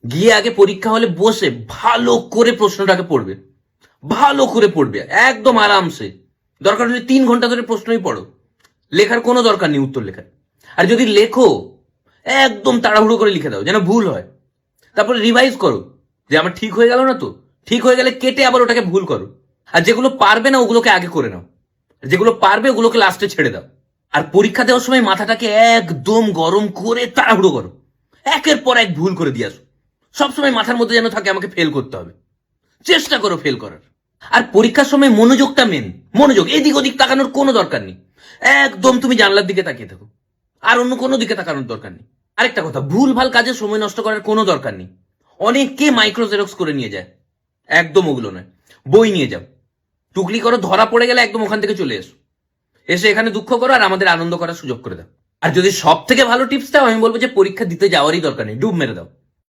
গিয়ে আগে পরীক্ষা হলে বসে ভালো করে প্রশ্নটাকে পড়বে, ভালো করে পড়বে একদম আরামসে। দরকার হলে 3 ঘন্টা ধরে প্রশ্নই পড়ো, লেখার কোনো দরকার নেই উত্তর লেখার। আর যদি লেখো একদম তাড়াহুড়ো করে লিখে দাও যেন ভুল হয়, তারপরে রিভাইজ করো যে আমার ঠিক হয়ে গেল না তো, ঠিক হয়ে গেলে কেটে আবার ওটাকে ভুল করো। আর যেগুলো পারবে না ওগুলোকে আগে করে নাও, যেগুলো পারবে ওগুলোকে লাস্টে ছেড়ে দাও। আর পরীক্ষা দেওয়ার সময় মাথাটাকে একদম গরম করে তাড়াহুড়ো করো, একের পর এক ভুল করে দিয়ে আসো। সবসময় মাথার মধ্যে যেন থাকে আমাকে ফেল করতে হবে, চেষ্টা করো ফেল করার। আর পরীক্ষার সময় মনোযোগটা মেন, মনোযোগ, এদিক ওদিক তাকানোর কোনো দরকার নেই, একদম তুমি জানলার দিকে তাকিয়ে থাকো, আর অন্য কোনো দিকে তাকানোর দরকার নেই। আরেকটা কথা, ভুল ভাল কাজে সময় নষ্ট করার কোনো দরকার নেই। অনেকে মাইক্রো জেরক্স করে নিয়ে যায়, একদম ওগুলো নয়। বই নিয়ে যাও, টুকলি করো, ধরা পড়ে গেলে একদম ওখান থেকে চলে এসো, এসে এখানে দুঃখ করো আর আমাদের আনন্দ করার সুযোগ করে দাও। আর যদি সব থেকে ভালো টিপস দাও, আমি বলবো যে পরীক্ষা দিতে যাওয়ারই দরকার নেই, ডুব মেরে দাও।